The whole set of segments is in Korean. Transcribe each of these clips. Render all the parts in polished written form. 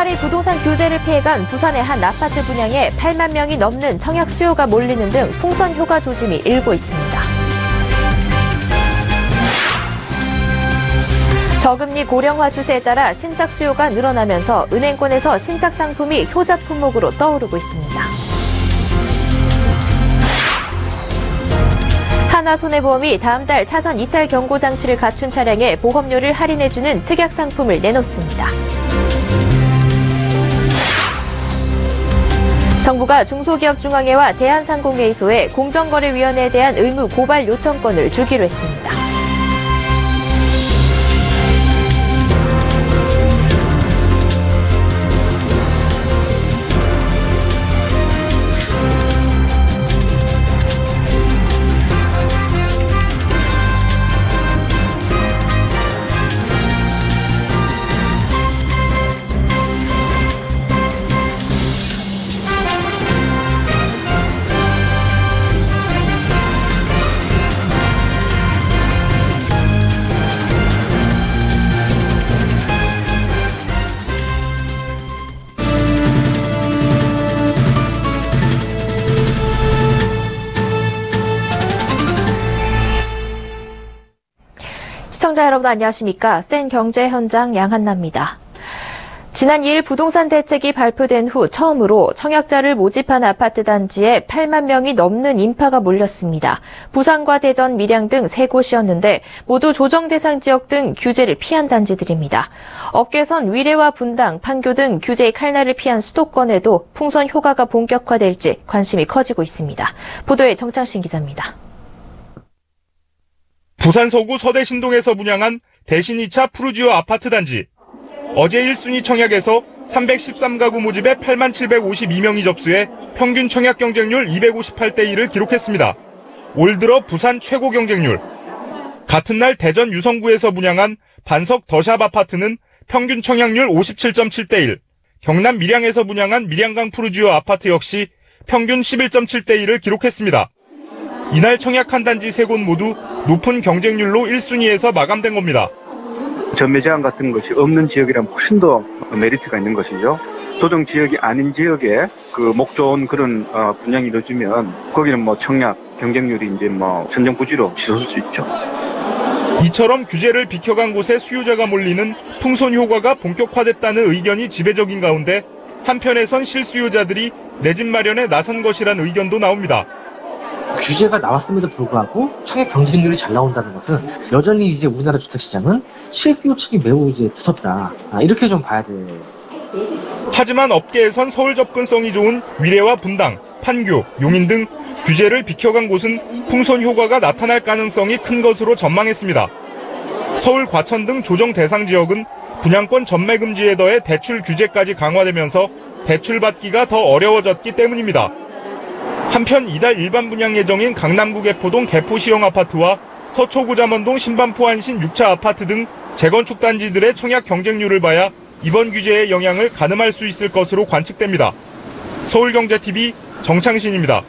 8일 부동산 규제를 피해간 부산의 한 아파트 분양에 8만 명이 넘는 청약 수요가 몰리는 등 풍선 효과 조짐이 일고 있습니다. 저금리 고령화 추세에 따라 신탁 수요가 늘어나면서 은행권에서 신탁 상품이 효자 품목으로 떠오르고 있습니다. 하나손해보험이 다음 달 차선 이탈 경고 장치를 갖춘 차량에 보험료를 할인해주는 특약 상품을 내놓습니다. 정부가 중소기업중앙회와 대한상공회의소에 공정거래위원회에 대한 의무 고발 요청권을 주기로 했습니다. 시청자 여러분 안녕하십니까? 센 경제 현장 양한나입니다. 지난 2일 부동산 대책이 발표된 후 처음으로 청약자를 모집한 아파트 단지에 8만 명이 넘는 인파가 몰렸습니다. 부산과 대전, 밀양 등 3곳이었는데 모두 조정 대상 지역 등 규제를 피한 단지들입니다. 업계선 위례와 분당, 판교 등 규제의 칼날을 피한 수도권에도 풍선 효과가 본격화될지 관심이 커지고 있습니다. 보도에 정창신 기자입니다. 부산 서구 서대신동에서 분양한 대신 2차 푸르지오 아파트 단지. 어제 1순위 청약에서 313가구 모집에 8만 752명이 접수해 평균 청약 경쟁률 258대 1을 기록했습니다. 올 들어 부산 최고 경쟁률. 같은 날 대전 유성구에서 분양한 반석 더샵 아파트는 평균 청약률 57.7대 1. 경남 밀양에서 분양한 밀양강 푸르지오 아파트 역시 평균 11.7대 1을 기록했습니다. 이날 청약한 단지 3곳 모두 높은 경쟁률로 1순위에서 마감된 겁니다. 전매 제한 같은 것이 없는 지역이라면 훨씬 더 메리트가 있는 것이죠. 조정 지역이 아닌 지역에 목 좋은 그런 분양이 이루어지면 거기는 청약 경쟁률이 이제 천정부지로 치솟을 수 있죠. 이처럼 규제를 비켜간 곳에 수요자가 몰리는 풍선 효과가 본격화됐다는 의견이 지배적인 가운데 한편에선 실수요자들이 내 집 마련에 나선 것이란 의견도 나옵니다. 규제가 나왔음에도 불구하고 청약 경쟁률이 잘 나온다는 것은 여전히 이제 우리나라 주택시장은 실수요 측이 매우 이제 두텁다. 이렇게 좀 봐야 돼요. 하지만 업계에선 서울 접근성이 좋은 위례와 분당, 판교, 용인 등 규제를 비켜간 곳은 풍선 효과가 나타날 가능성이 큰 것으로 전망했습니다. 서울 과천 등 조정 대상 지역은 분양권 전매 금지에 더해 대출 규제까지 강화되면서 대출받기가 더 어려워졌기 때문입니다. 한편 이달 일반 분양 예정인 강남구 개포동 개포시형 아파트와 서초구 잠원동 신반포 안신 6차 아파트 등 재건축 단지들의 청약 경쟁률을 봐야 이번 규제의 영향을 가늠할 수 있을 것으로 관측됩니다. 서울경제TV 정창신입니다.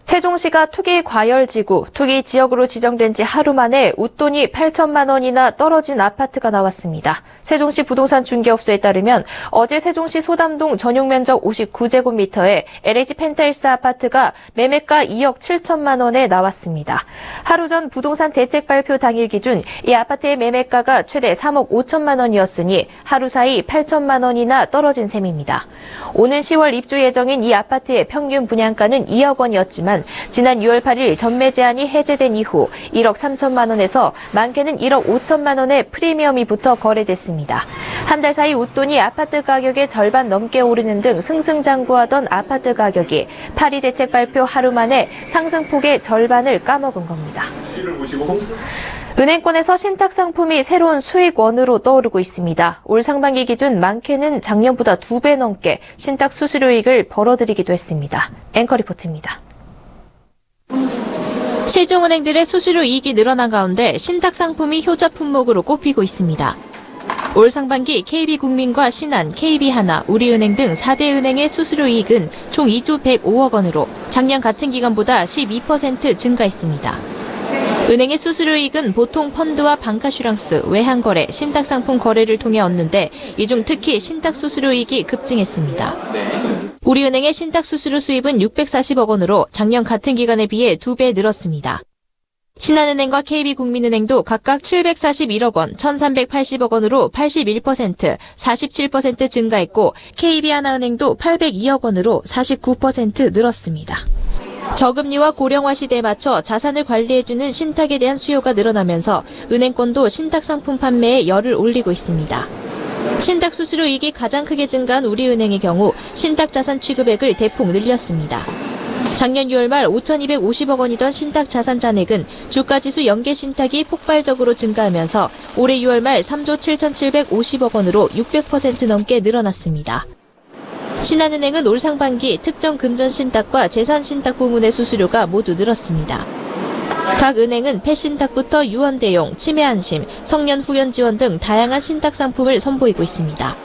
세종시가 투기 과열지구, 투기 지역으로 지정된 지 하루 만에 웃돈이 8천만 원이나 떨어진 아파트가 나왔습니다. 세종시 부동산 중개업소에 따르면 어제 세종시 소담동 전용 면적 59제곱미터의 LH 펜트하우스 아파트가 매매가 2억 7천만 원에 나왔습니다. 하루 전 부동산 대책 발표 당일 기준 이 아파트의 매매가가 최대 3억 5천만 원이었으니 하루 사이 8천만 원이나 떨어진 셈입니다. 오는 10월 입주 예정인 이 아파트의 평균 분양가는 2억 원이었지만 지난 6월 8일 전매 제한이 해제된 이후 1억 3천만 원에서 많게는 1억 5천만 원의 프리미엄이 붙어 거래됐습니다. 한 달 사이 웃돈이 아파트 가격의 절반 넘게 오르는 등 승승장구하던 아파트 가격이 파리 대책 발표 하루 만에 상승폭의 절반을 까먹은 겁니다. 은행권에서 신탁 상품이 새로운 수익원으로 떠오르고 있습니다. 올 상반기 기준 많게는 작년보다 2배 넘게 신탁 수수료익을 벌어들이기도 했습니다. 앵커 리포트입니다. 시중은행들의 수수료 이익이 늘어난 가운데 신탁 상품이 효자 품목으로 꼽히고 있습니다. 올 상반기 KB국민과 신한, KB하나, 우리은행 등 4대 은행의 수수료 이익은 총 2조 105억 원으로 작년 같은 기간보다 12% 증가했습니다. 은행의 수수료이익은 보통 펀드와 방카슈랑스, 외환거래, 신탁상품 거래를 통해 얻는데 이 중 특히 신탁수수료이익이 급증했습니다. 우리은행의 신탁수수료 수입은 640억 원으로 작년 같은 기간에 비해 2배 늘었습니다. 신한은행과 KB국민은행도 각각 741억 원, 1,380억 원으로 81%, 47% 증가했고 KB하나은행도 802억 원으로 49% 늘었습니다. 저금리와 고령화 시대에 맞춰 자산을 관리해주는 신탁에 대한 수요가 늘어나면서 은행권도 신탁상품 판매에 열을 올리고 있습니다. 신탁 수수료 이익이 가장 크게 증가한 우리은행의 경우 신탁 자산 취급액을 대폭 늘렸습니다. 작년 6월 말 5,250억 원이던 신탁 자산 잔액은 주가지수 연계 신탁이 폭발적으로 증가하면서 올해 6월 말 3조 7,750억 원으로 600% 넘게 늘어났습니다. 신한은행은 올 상반기 특정 금전 신탁과 재산 신탁 부문의 수수료가 모두 늘었습니다. 각 은행은 폐신탁부터 유언대용, 치매 안심, 성년 후견 지원 등 다양한 신탁 상품을 선보이고 있습니다.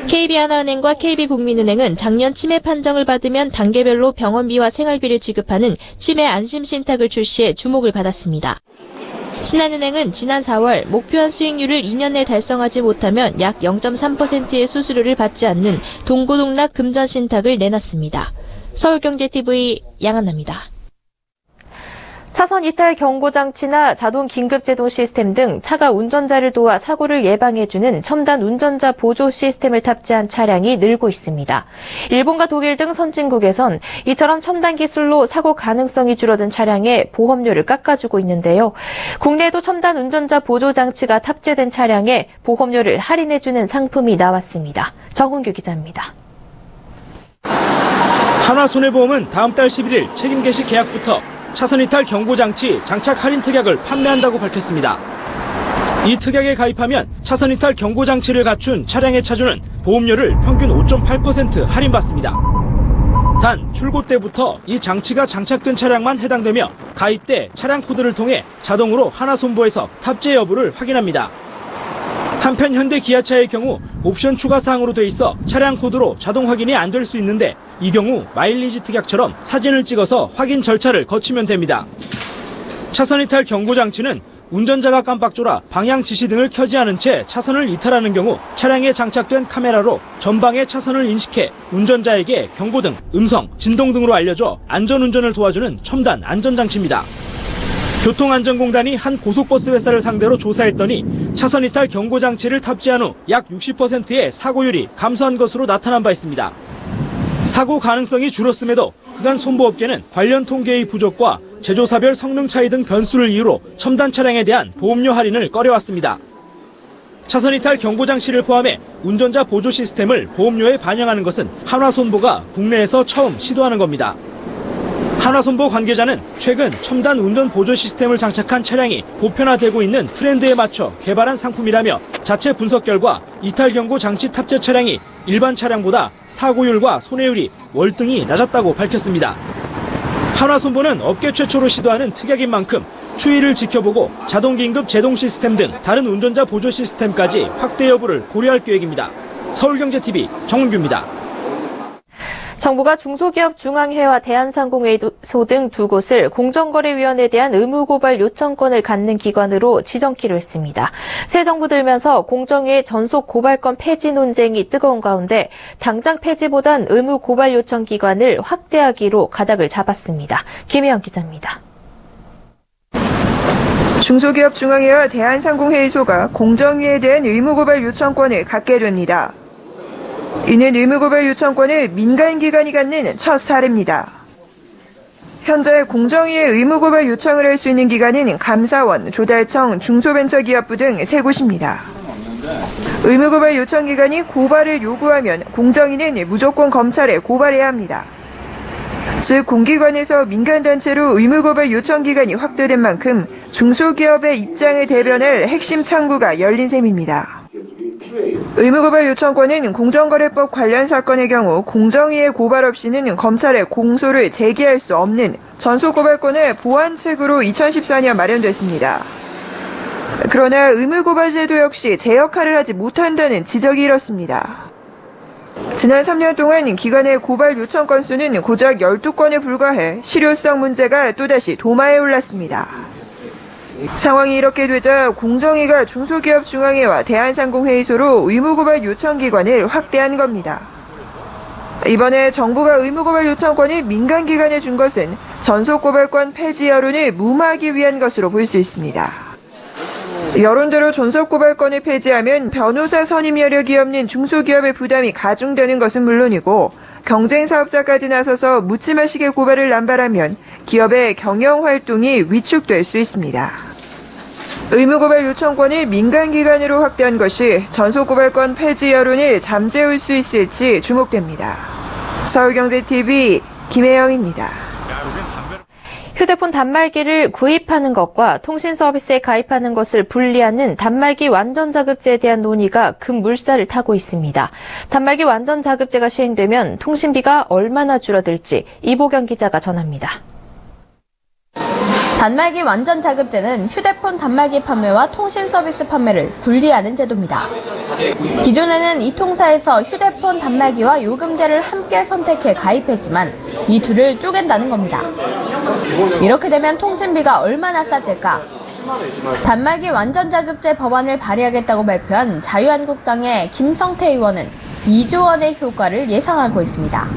KB하나은행과 KB국민은행은 작년 치매 판정을 받으면 단계별로 병원비와 생활비를 지급하는 치매 안심 신탁을 출시해 주목을 받았습니다. 신한은행은 지난 4월 목표한 수익률을 2년 내 달성하지 못하면 약 0.3%의 수수료를 받지 않는 동고동락 금전 신탁을 내놨습니다. 서울경제TV 양한나입니다. 차선 이탈 경고장치나 자동 긴급제동 시스템 등 차가 운전자를 도와 사고를 예방해주는 첨단 운전자 보조 시스템을 탑재한 차량이 늘고 있습니다. 일본과 독일 등 선진국에선 이처럼 첨단 기술로 사고 가능성이 줄어든 차량에 보험료를 깎아주고 있는데요. 국내에도 첨단 운전자 보조 장치가 탑재된 차량에 보험료를 할인해주는 상품이 나왔습니다. 정훈규 기자입니다. 한화손해보험은 다음 달 11일 책임 개시 계약부터 차선 이탈 경고장치 장착 할인 특약을 판매한다고 밝혔습니다. 이 특약에 가입하면 차선 이탈 경고장치를 갖춘 차량의 차주는 보험료를 평균 5.8% 할인받습니다. 단 출고 때부터 이 장치가 장착된 차량만 해당되며 가입 때 차량 코드를 통해 자동으로 한화손보에서 탑재 여부를 확인합니다. 한편 현대 기아차의 경우 옵션 추가 사항으로 돼 있어 차량 코드로 자동 확인이 안 될 수 있는데 이 경우 마일리지 특약처럼 사진을 찍어서 확인 절차를 거치면 됩니다. 차선 이탈 경고 장치는 운전자가 깜빡 졸아 방향 지시 등을 켜지 않은 채 차선을 이탈하는 경우 차량에 장착된 카메라로 전방의 차선을 인식해 운전자에게 경고등, 음성, 진동 등으로 알려줘 안전운전을 도와주는 첨단 안전장치입니다. 교통안전공단이 한 고속버스 회사를 상대로 조사했더니 차선 이탈 경고장치를 탑재한 후 약 60%의 사고율이 감소한 것으로 나타난 바 있습니다. 사고 가능성이 줄었음에도 그간 손보업계는 관련 통계의 부족과 제조사별 성능 차이 등 변수를 이유로 첨단 차량에 대한 보험료 할인을 꺼려왔습니다. 차선 이탈 경고장치를 포함해 운전자 보조 시스템을 보험료에 반영하는 것은 한화손보가 국내에서 처음 시도하는 겁니다. 한화손보 관계자는 최근 첨단 운전 보조 시스템을 장착한 차량이 보편화되고 있는 트렌드에 맞춰 개발한 상품이라며 자체 분석 결과 이탈 경고 장치 탑재 차량이 일반 차량보다 사고율과 손해율이 월등히 낮았다고 밝혔습니다. 한화손보는 업계 최초로 시도하는 특약인 만큼 추이를 지켜보고 자동 긴급 제동 시스템 등 다른 운전자 보조 시스템까지 확대 여부를 고려할 계획입니다. 서울경제TV 정은규입니다. 정부가 중소기업 중앙회와 대한상공회의소 등 두 곳을 공정거래위원회에 대한 의무고발 요청권을 갖는 기관으로 지정키로 했습니다. 새 정부 들면서 공정위의 전속 고발권 폐지 논쟁이 뜨거운 가운데 당장 폐지보단 의무고발 요청 기관을 확대하기로 가닥을 잡았습니다. 김혜영 기자입니다. 중소기업 중앙회와 대한상공회의소가 공정위에 대한 의무고발 요청권을 갖게 됩니다. 이는 의무고발 요청권을 민간기관이 갖는 첫 사례입니다. 현재 공정위에 의무고발 요청을 할 수 있는 기관은 감사원, 조달청, 중소벤처기업부 등 3곳입니다. 의무고발 요청기관이 고발을 요구하면 공정위는 무조건 검찰에 고발해야 합니다. 즉 공기관에서 민간단체로 의무고발 요청기관이 확대된 만큼 중소기업의 입장을 대변할 핵심 창구가 열린 셈입니다. 의무고발 요청권은 공정거래법 관련 사건의 경우 공정위의 고발 없이는 검찰에 공소를 제기할 수 없는 전속고발권의 보완책으로 2014년 마련됐습니다. 그러나 의무고발 제도 역시 제 역할을 하지 못한다는 지적이 일었습니다. 지난 3년 동안 기관의 고발 요청 건수는 고작 12건에 불과해 실효성 문제가 또다시 도마에 올랐습니다. 상황이 이렇게 되자 공정위가 중소기업중앙회와 대한상공회의소로 의무고발 요청기관을 확대한 겁니다. 이번에 정부가 의무고발 요청권을 민간기관에 준 것은 전속고발권 폐지 여론을 무마하기 위한 것으로 볼 수 있습니다. 여론대로 전속고발권을 폐지하면 변호사 선임 여력이 없는 중소기업의 부담이 가중되는 것은 물론이고 경쟁사업자까지 나서서 묻지마시게 고발을 남발하면 기업의 경영활동이 위축될 수 있습니다. 의무고발 요청권을 민간기관으로 확대한 것이 전속고발권 폐지 여론을 잠재울 수 있을지 주목됩니다. 서울경제TV 김혜영입니다. 휴대폰 단말기를 구입하는 것과 통신 서비스에 가입하는 것을 분리하는 단말기 완전자급제에 대한 논의가 급물살을 타고 있습니다. 단말기 완전자급제가 시행되면 통신비가 얼마나 줄어들지 이보경 기자가 전합니다. 단말기 완전자급제는 휴대폰 단말기 판매와 통신 서비스 판매를 분리하는 제도입니다. 기존에는 이 통사에서 휴대폰 단말기와 요금제를 함께 선택해 가입했지만 이 둘을 쪼갠다는 겁니다. 이렇게 되면 통신비가 얼마나 싸질까? 단말기 완전자급제 법안을 발의하겠다고 발표한 자유한국당의 김성태 의원은 2조 원의 효과를 예상하고 있습니다.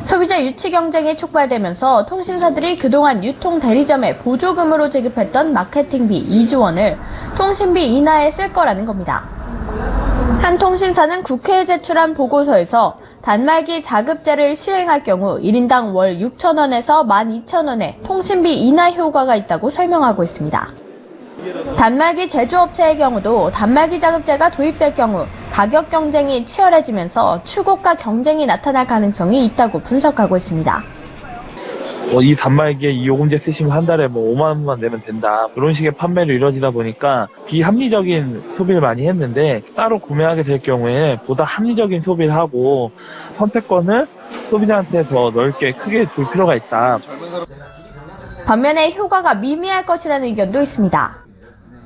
소비자 유치 경쟁이 촉발되면서 통신사들이 그동안 유통 대리점에 보조금으로 지급했던 마케팅비 2조 원을 통신비 인하에 쓸 거라는 겁니다. 한 통신사는 국회에 제출한 보고서에서 단말기 자급제를 시행할 경우 1인당 월 6,000원에서 12,000원의 통신비 인하 효과가 있다고 설명하고 있습니다. 단말기 제조업체의 경우도 단말기 자급제가 도입될 경우 가격 경쟁이 치열해지면서 추고가 경쟁이 나타날 가능성이 있다고 분석하고 있습니다. 이 단말기에 이 요금제 쓰시면 한 달에 5만 원만 내면 된다. 그런 식의 판매로 이루어지다 보니까 비합리적인 소비를 많이 했는데 따로 구매하게 될 경우에 보다 합리적인 소비를 하고 선택권을 소비자한테 더 넓게 크게 줄 필요가 있다. 반면에 효과가 미미할 것이라는 의견도 있습니다.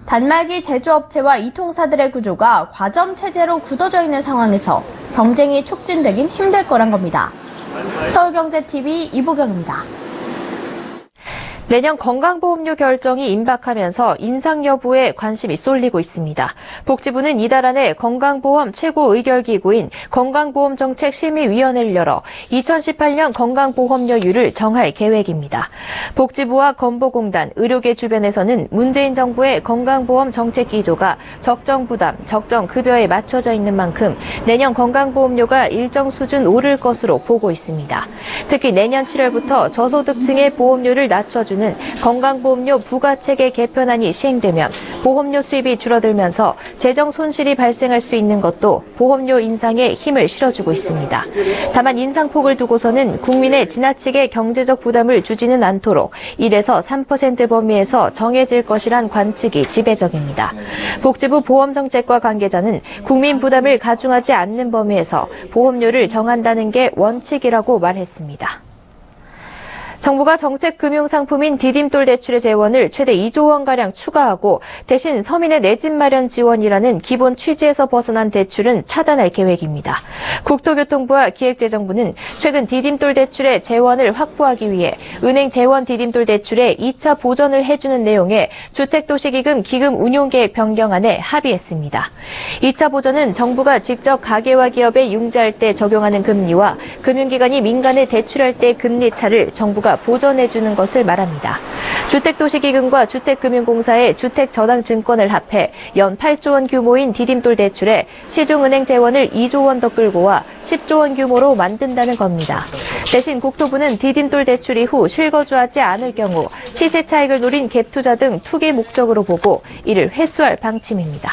단말기 제조업체와 이통사들의 구조가 과점 체제로 굳어져 있는 상황에서 경쟁이 촉진되긴 힘들 거란 겁니다. 서울경제TV 이보경입니다. 내년 건강보험료 결정이 임박하면서 인상 여부에 관심이 쏠리고 있습니다. 복지부는 이달 안에 건강보험 최고의결기구인 건강보험정책심의위원회를 열어 2018년 건강보험료율을 정할 계획입니다. 복지부와 건보공단, 의료계 주변에서는 문재인 정부의 건강보험 정책 기조가 적정 부담, 적정 급여에 맞춰져 있는 만큼 내년 건강보험료가 일정 수준 오를 것으로 보고 있습니다. 특히 내년 7월부터 저소득층의 보험료를 낮춰주는 건강보험료 부과체계 개편안이 시행되면 보험료 수입이 줄어들면서 재정 손실이 발생할 수 있는 것도 보험료 인상에 힘을 실어주고 있습니다. 다만 인상폭을 두고서는 국민의 지나치게 경제적 부담을 주지는 않도록 1에서 3% 범위에서 정해질 것이란 관측이 지배적입니다. 복지부 보험정책과 관계자는 국민 부담을 가중하지 않는 범위에서 보험료를 정한다는 게 원칙이라고 말했습니다. 정부가 정책 금융상품인 디딤돌 대출의 재원을 최대 2조 원가량 추가하고 대신 서민의 내 집 마련 지원이라는 기본 취지에서 벗어난 대출은 차단할 계획입니다. 국토교통부와 기획재정부는 최근 디딤돌 대출의 재원을 확보하기 위해 은행 재원 디딤돌 대출에 2차 보전을 해주는 내용의 주택도시기금 기금 운용계획 변경안에 합의했습니다. 2차 보전은 정부가 직접 가계와 기업에 융자할 때 적용하는 금리와 금융기관이 민간에 대출할 때 금리 차를 정부가 보전해주는 것을 말합니다. 주택도시기금과 주택금융공사의 주택저당증권을 합해 연 8조 원 규모인 디딤돌 대출에 시중은행 재원을 2조 원 더 끌고 와 10조 원 규모로 만든다는 겁니다. 대신 국토부는 디딤돌 대출 이후 실거주하지 않을 경우 시세 차익을 노린 갭투자 등 투기 목적으로 보고 이를 회수할 방침입니다.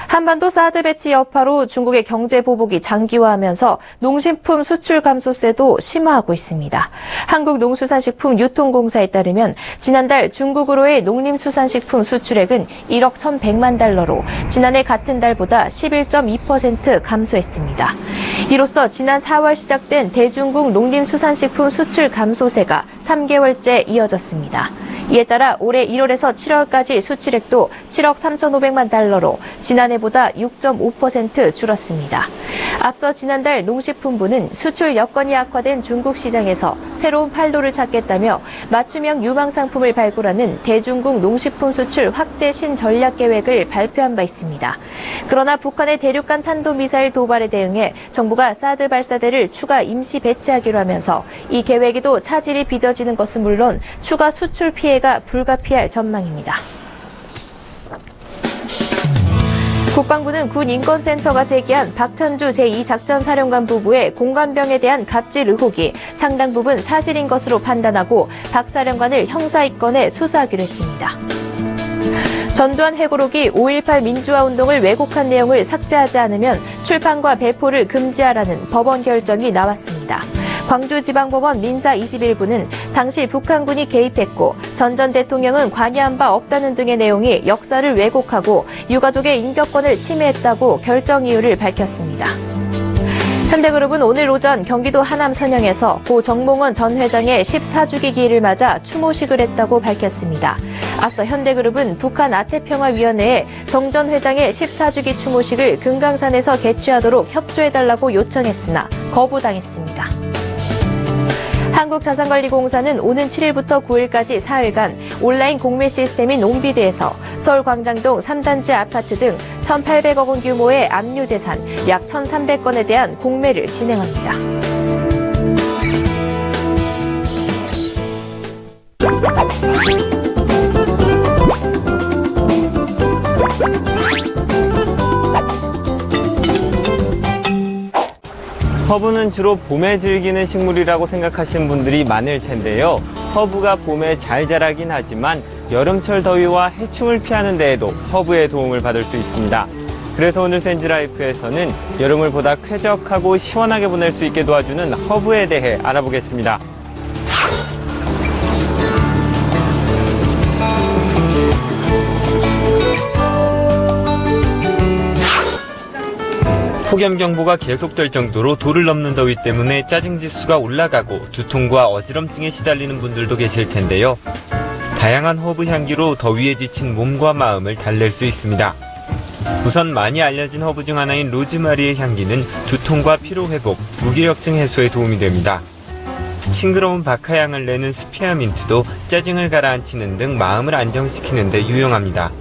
한반도 사드 배치 여파로 중국의 경제 보복이 장기화하면서 농식품 수출 감소세도 심화하고 있습니다. 한국농수산식품유통공사에 따르면 지난달 중국으로의 농림수산식품 수출액은 1억 1,100만 달러로 지난해 같은 달보다 11.2% 감소했습니다. 이로써 지난 4월 시작된 대중국 농림수산식품 수출 감소세가 3개월째 이어졌습니다. 이에 따라 올해 1월에서 7월까지 수출액도 7억 3,500만 달러로 지난해보다 6.5% 줄었습니다. 앞서 지난달 농식품부는 수출 여건이 악화된 중국 시장에서 새로운 판로를 찾겠다며 맞춤형 유망 상품을 발굴하는 대중국 농식품 수출 확대 신전략 계획을 발표한 바 있습니다. 그러나 북한의 대륙간 탄도미사일 도발에 대응해 정부가 사드 발사대를 추가 임시 배치하기로 하면서 이 계획에도 차질이 빚어지는 것은 물론 추가 수출 피해가 불가피할 전망입니다. 국방부는 군인권센터가 제기한 박찬주 제2작전사령관 부부의 공관병에 대한 갑질 의혹이 상당 부분 사실인 것으로 판단하고 박 사령관을 형사입건해 수사하기로 했습니다. 전두환 회고록이 5.18 민주화운동을 왜곡한 내용을 삭제하지 않으면 출판과 배포를 금지하라는 법원 결정이 나왔습니다. 광주지방법원 민사 21부는 당시 북한군이 개입했고 전 전 대통령은 관여한 바 없다는 등의 내용이 역사를 왜곡하고 유가족의 인격권을 침해했다고 결정 이유를 밝혔습니다. 현대그룹은 오늘 오전 경기도 하남 선영에서 고 정몽원 전 회장의 14주기 기일을 맞아 추모식을 했다고 밝혔습니다. 앞서 현대그룹은 북한 아태평화위원회에 정 전 회장의 14주기 추모식을 금강산에서 개최하도록 협조해달라고 요청했으나 거부당했습니다. 한국자산관리공사는 오는 7일부터 9일까지 4일간 온라인 공매 시스템인 옴비드에서 서울 광장동 3단지 아파트 등 1,800억 원 규모의 압류재산 약 1,300건에 대한 공매를 진행합니다. 허브는 주로 봄에 즐기는 식물이라고 생각하시는 분들이 많을 텐데요. 허브가 봄에 잘 자라긴 하지만 여름철 더위와 해충을 피하는 데에도 허브의 도움을 받을 수 있습니다. 그래서 오늘 센즈라이프에서는 여름을 보다 쾌적하고 시원하게 보낼 수 있게 도와주는 허브에 대해 알아보겠습니다. 폭염경보가 계속될 정도로 도를 넘는 더위 때문에 짜증지수가 올라가고 두통과 어지럼증에 시달리는 분들도 계실 텐데요. 다양한 허브 향기로 더위에 지친 몸과 마음을 달랠 수 있습니다. 우선 많이 알려진 허브 중 하나인 로즈마리의 향기는 두통과 피로회복, 무기력증 해소에 도움이 됩니다. 싱그러운 박하향을 내는 스피어민트도 짜증을 가라앉히는 등 마음을 안정시키는 데 유용합니다.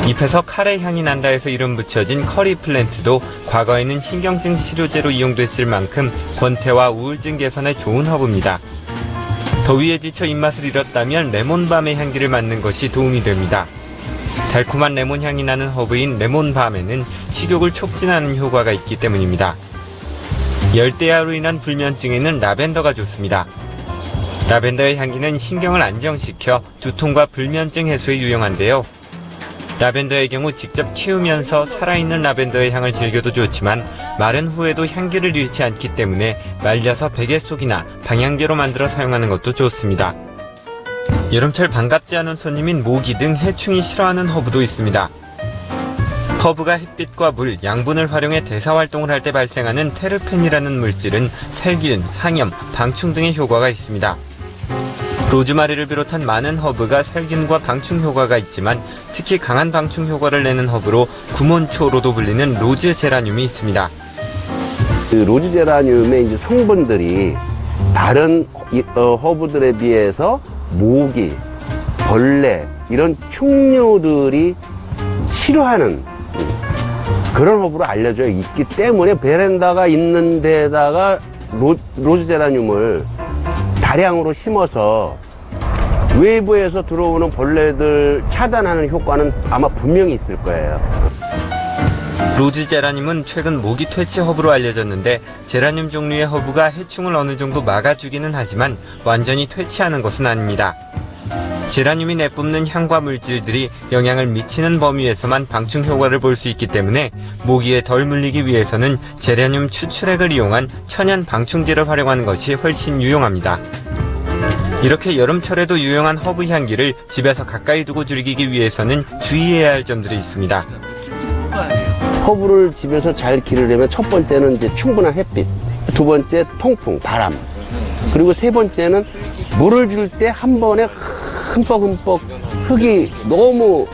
잎에서 카레 향이 난다 해서 이름 붙여진 커리 플랜트도 과거에는 신경증 치료제로 이용됐을 만큼 권태와 우울증 개선에 좋은 허브입니다. 더위에 지쳐 입맛을 잃었다면 레몬밤의 향기를 맡는 것이 도움이 됩니다. 달콤한 레몬 향이 나는 허브인 레몬밤에는 식욕을 촉진하는 효과가 있기 때문입니다. 열대야로 인한 불면증에는 라벤더가 좋습니다. 라벤더의 향기는 신경을 안정시켜 두통과 불면증 해소에 유용한데요. 라벤더의 경우 직접 키우면서 살아있는 라벤더의 향을 즐겨도 좋지만 마른 후에도 향기를 잃지 않기 때문에 말려서 베개 속이나 방향제로 만들어 사용하는 것도 좋습니다. 여름철 반갑지 않은 손님인 모기 등 해충이 싫어하는 허브도 있습니다. 허브가 햇빛과 물, 양분을 활용해 대사활동을 할 때 발생하는 테르펜이라는 물질은 살균, 항염, 방충 등의 효과가 있습니다. 로즈마리를 비롯한 많은 허브가 살균과 방충 효과가 있지만 특히 강한 방충 효과를 내는 허브로 구몬초로도 불리는 로즈 제라늄이 있습니다. 그 로즈 제라늄의 이제 성분들이 다른 허브들에 비해서 모기, 벌레 이런 충류들이 싫어하는 그런 허브로 알려져 있기 때문에 베란다가 있는 데다가 로즈 제라늄을 다량으로 심어서 외부에서 들어오는 벌레들 차단하는 효과는 아마 분명히 있을 거예요. 로즈 제라늄은 최근 모기 퇴치 허브로 알려졌는데 제라늄 종류의 허브가 해충을 어느 정도 막아주기는 하지만 완전히 퇴치하는 것은 아닙니다. 제라늄이 내뿜는 향과 물질들이 영향을 미치는 범위에서만 방충 효과를 볼 수 있기 때문에 모기에 덜 물리기 위해서는 제라늄 추출액을 이용한 천연 방충제를 활용하는 것이 훨씬 유용합니다. 이렇게 여름철에도 유용한 허브 향기를 집에서 가까이 두고 즐기기 위해서는 주의해야 할 점들이 있습니다. 허브를 집에서 잘 기르려면 첫 번째는 이제 충분한 햇빛, 두 번째 통풍, 바람, 그리고 세 번째는 물을 줄 때 한 번에 흠뻑흠뻑 흙이 너무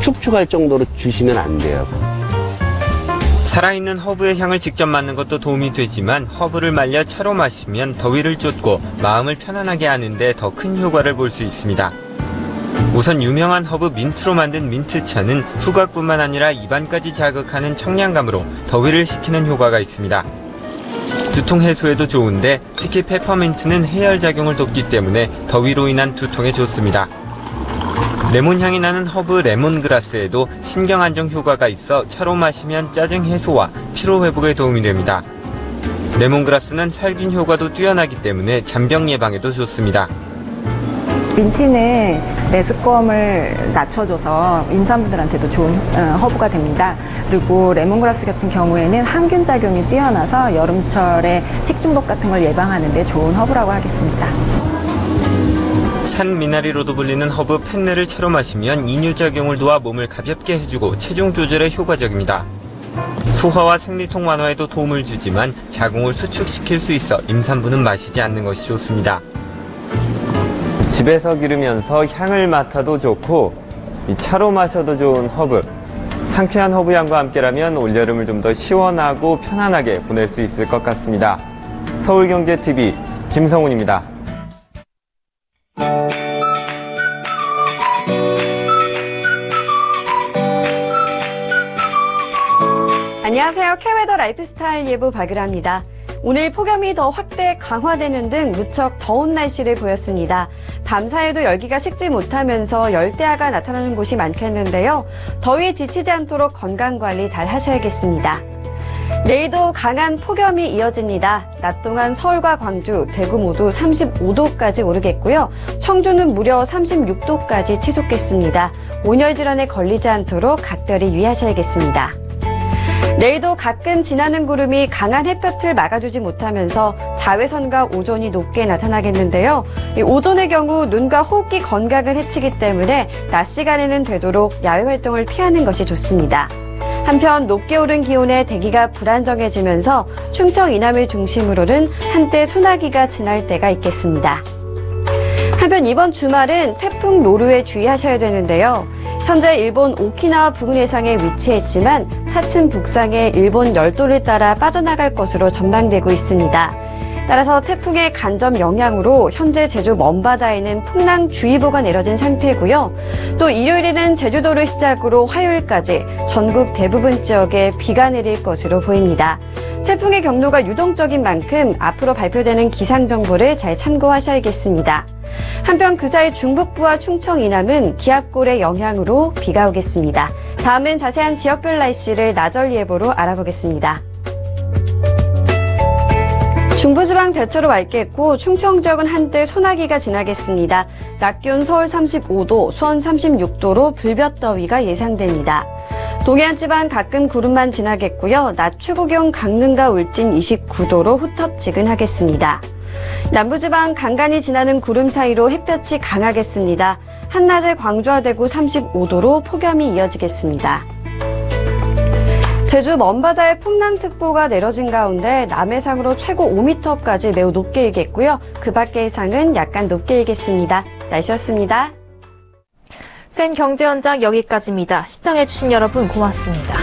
축축할 정도로 주시면 안 돼요. 살아있는 허브의 향을 직접 맡는 것도 도움이 되지만 허브를 말려 차로 마시면 더위를 쫓고 마음을 편안하게 하는데 더 큰 효과를 볼 수 있습니다. 우선 유명한 허브 민트로 만든 민트차는 후각뿐만 아니라 입안까지 자극하는 청량감으로 더위를 식히는 효과가 있습니다. 두통 해소에도 좋은데 특히 페퍼민트는 해열작용을 돕기 때문에 더위로 인한 두통에 좋습니다. 레몬향이 나는 허브 레몬그라스에도 신경안정 효과가 있어 차로 마시면 짜증 해소와 피로회복에 도움이 됩니다. 레몬그라스는 살균 효과도 뛰어나기 때문에 잔병 예방에도 좋습니다. 민트는 메스꺼움을 낮춰줘서 임산부들한테도 좋은 허브가 됩니다. 그리고 레몬그라스 같은 경우에는 항균 작용이 뛰어나서 여름철에 식중독 같은 걸 예방하는 데 좋은 허브라고 하겠습니다. 산미나리로도 불리는 허브 펜네를 차로 마시면 이뇨작용을 도와 몸을 가볍게 해주고 체중 조절에 효과적입니다. 소화와 생리통 완화에도 도움을 주지만 자궁을 수축시킬 수 있어 임산부는 마시지 않는 것이 좋습니다. 집에서 기르면서 향을 맡아도 좋고 차로 마셔도 좋은 허브. 상쾌한 허브향과 함께라면 올여름을 좀 더 시원하고 편안하게 보낼 수 있을 것 같습니다. 서울경제TV 김성훈입니다. 안녕하세요. K웨더 라이프스타일 예보 박유라입니다. 오늘 폭염이 더 확대 강화되는 등 무척 더운 날씨를 보였습니다. 밤사이에도 열기가 식지 못하면서 열대야가 나타나는 곳이 많겠는데요. 더위에 지치지 않도록 건강관리 잘 하셔야겠습니다. 내일도 강한 폭염이 이어집니다. 낮 동안 서울과 광주, 대구 모두 35도까지 오르겠고요. 청주는 무려 36도까지 치솟겠습니다. 온열 질환에 걸리지 않도록 각별히 유의하셔야겠습니다. 내일도 가끔 지나는 구름이 강한 햇볕을 막아주지 못하면서 자외선과 오존이 높게 나타나겠는데요. 오존의 경우 눈과 호흡기 건강을 해치기 때문에 낮 시간에는 되도록 야외 활동을 피하는 것이 좋습니다. 한편 높게 오른 기온에 대기가 불안정해지면서 충청 이남을 중심으로는 한때 소나기가 지날 때가 있겠습니다. 한편 이번 주말은 태풍 노루에 주의하셔야 되는데요. 현재 일본 오키나와 부근 해상에 위치했지만 차츰 북상해 일본 열도를 따라 빠져나갈 것으로 전망되고 있습니다. 따라서 태풍의 간접 영향으로 현재 제주 먼바다에는 풍랑주의보가 내려진 상태고요. 또 일요일에는 제주도를 시작으로 화요일까지 전국 대부분 지역에 비가 내릴 것으로 보입니다. 태풍의 경로가 유동적인 만큼 앞으로 발표되는 기상정보를 잘 참고하셔야겠습니다. 한편 그 사이 중북부와 충청 이남은 기압골의 영향으로 비가 오겠습니다. 다음은 자세한 지역별 날씨를 나절 예보로 알아보겠습니다. 중부지방 대체로 맑겠고 충청 지역은 한때 소나기가 지나겠습니다. 낮 기온 서울 35도, 수원 36도로 불볕더위가 예상됩니다. 동해안 지방 가끔 구름만 지나겠고요. 낮 최고 기온 강릉과 울진 29도로 후텁지근하겠습니다. 남부지방 간간히 지나는 구름 사이로 햇볕이 강하겠습니다. 한낮에 광주와 대구 35도로 폭염이 이어지겠습니다. 제주 먼바다에 풍랑특보가 내려진 가운데 남해상으로 최고 5m까지 매우 높게 일겠고요. 그 밖의 해상은 약간 높게 일겠습니다. 날씨였습니다. 센 경제 현장 여기까지입니다. 시청해주신 여러분 고맙습니다.